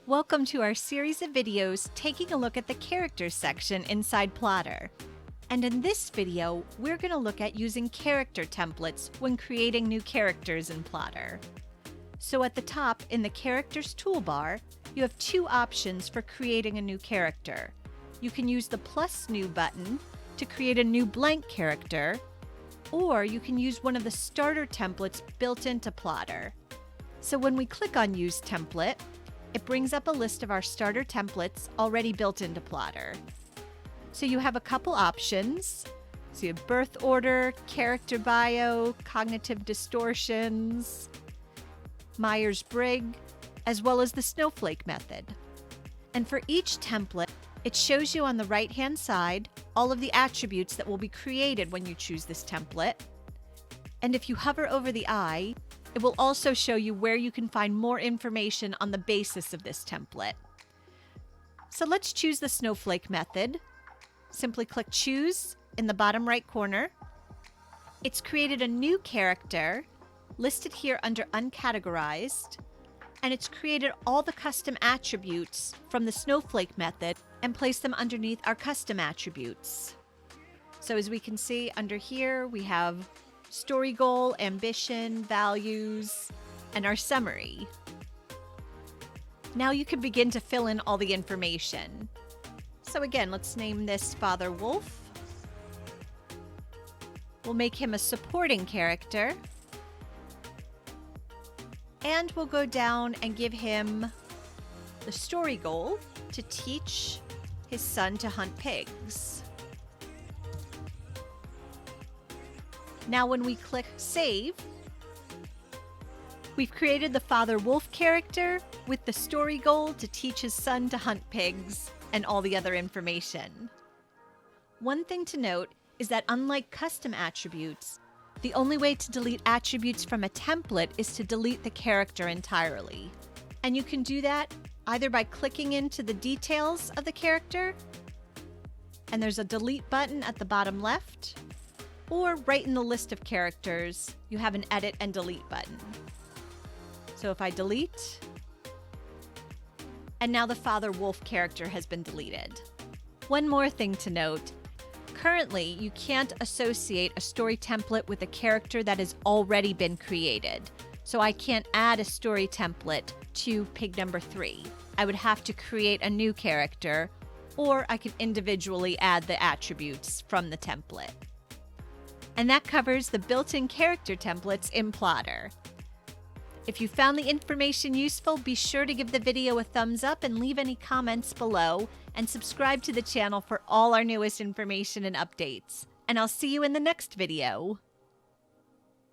Welcome to our series of videos taking a look at the characters section inside Plottr. And in this video, we're going to look at using character templates when creating new characters in Plottr. So at the top in the characters toolbar, you have two options for creating a new character. You can use the plus new button to create a new blank character, or you can use one of the starter templates built into Plottr. So when we click on Use Template, it brings up a list of our starter templates already built into Plottr. So you have a couple options. So you have birth order, character bio, cognitive distortions, Myers-Briggs, as well as the snowflake method. And for each template, it shows you on the right-hand side all of the attributes that will be created when you choose this template. And if you hover over the eye, it will also show you where you can find more information on the basis of this template. So let's choose the snowflake method. Simply click Choose in the bottom right corner. It's created a new character listed here under Uncategorized, and it's created all the custom attributes from the snowflake method and placed them underneath our custom attributes. So as we can see under here, we have story goal, ambition, values, and our summary. Now you can begin to fill in all the information. So again, let's name this Father Wolf. We'll make him a supporting character. And we'll go down and give him the story goal to teach his son to hunt pigs. Now when we click Save, we've created the Father Wolf character with the story goal to teach his son to hunt pigs and all the other information. One thing to note is that unlike custom attributes, the only way to delete attributes from a template is to delete the character entirely. And you can do that either by clicking into the details of the character, and there's a delete button at the bottom left, or right in the list of characters, you have an edit and delete button. So if I delete, and now the Father Wolf character has been deleted. One more thing to note, currently you can't associate a story template with a character that has already been created. So I can't add a story template to pig number 3. I would have to create a new character, or I could individually add the attributes from the template. And that covers the built-in character templates in Plottr. If you found the information useful, be sure to give the video a thumbs up and leave any comments below, and subscribe to the channel for all our newest information and updates. And I'll see you in the next video.